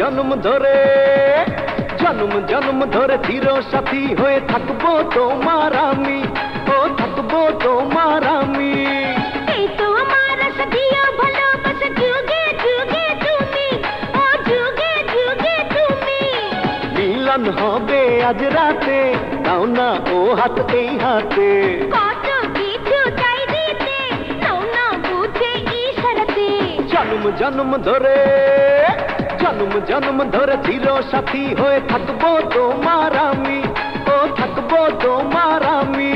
জন্ম ধরে জন্ম জন্ম ধরে চির সাথী হয়ে থাকবো তোমার আমি, ও থাকবো তোমার আমি। এই তো আমার সাথীও ভালোবাসা যুগে যুগে তুমি, ও যুগে যুগে তুমি। মিলন হবে আজ রাতে, দাও না ও হাত এই হাতে। কত কিছু চাই দিতে, নাও না বুঝে ইশারাতে। জন্ম জন্ম ধরে জন্ম জন্ম ধরে চির সাথী হয়ে থাকবো তোমার আমি, ও থাকবো তোমার আমি।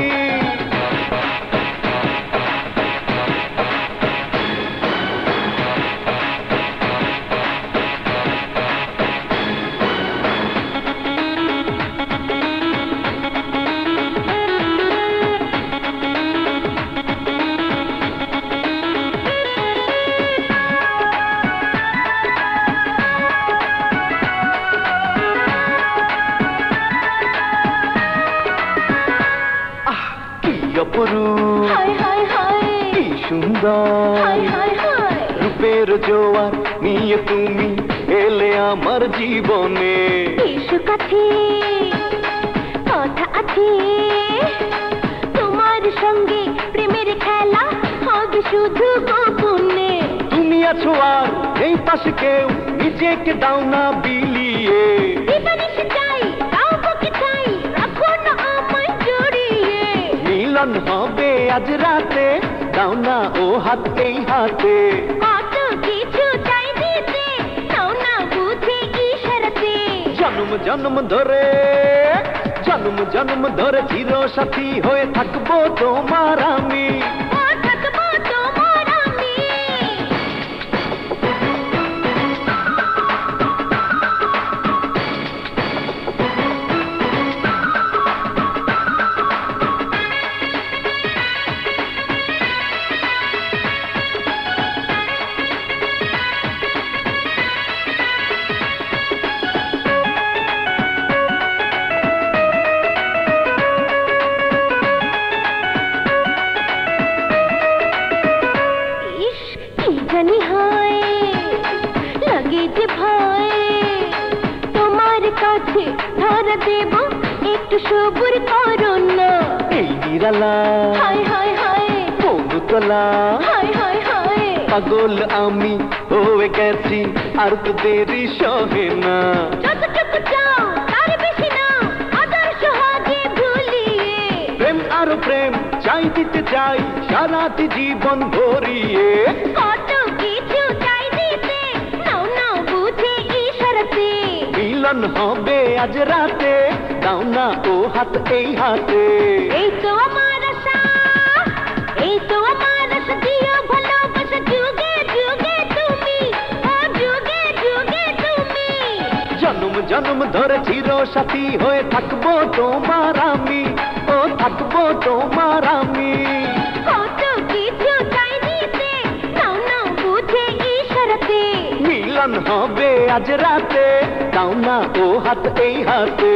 হায় হায় হায় কি সুন্দর হায় হায় হায়। রূপের জোয়ার নিয়ে তুমি এলে আমার জীবনে। এসো কাছে, কথা আছে তোমার সঙ্গে, প্রেমের খেলা হবে শুধু গোপনে। তুমি আছো আর এই পাশে কেউ, নিজেকে দাও না বিলিয়ে। দিবানিশি চাই, তাও বুকে চাই, রাখো না আমায় জড়িয়ে। মিলন হবে আজ রাতে, দাও না ও হাত এই হাতে। কত কিছু চাই দিতে, নাও না বুঝে ইশারাতে। জন্ম জন্ম ধরে জন্ম জন্ম ধরে চির সাথী হয়ে থাকবো তোমার আমি, ও থাকবো তোমার আমি। ইস কি জানি হয়, লাগে যে ভয়, তোমার কাছে ধরা দেব, একটু সবুর করো না। এই নিরালা হায় হায় হায় বন্ধুতলা হায় হায় হায়। পাগল আমি হয়ে গেছি, আর তো দেরি সহে না। যতটুকু চাও তার বেশি নাও, আদর সোহাগে ভুলিয়ে। প্রেম আর প্রেম চাই দিতে চাই, সারাটি জীবন ভরিয়ে। কত কিছু চাই দিতে, নাও না বুঝে ইশারাতে। মিলন হবে আজ রাতে, দাও না ও হাত এই হাতে। এই তো আমার আশা, এই তো আমার আশা, দিও ভালোবাসা যুগে যুগে তুমি, ও যুগে যুগে তুমি। জন্ম জন্ম ধরে চির সাথী হয়ে থাকবো তোমার আমি, ও থাকবো তোমার আমি। কত কিছু চাই দিতে, নাও না বুঝে ইশারাতে। মিলন হবে আজ রাতে, দাও না ও হাত এই হাতে।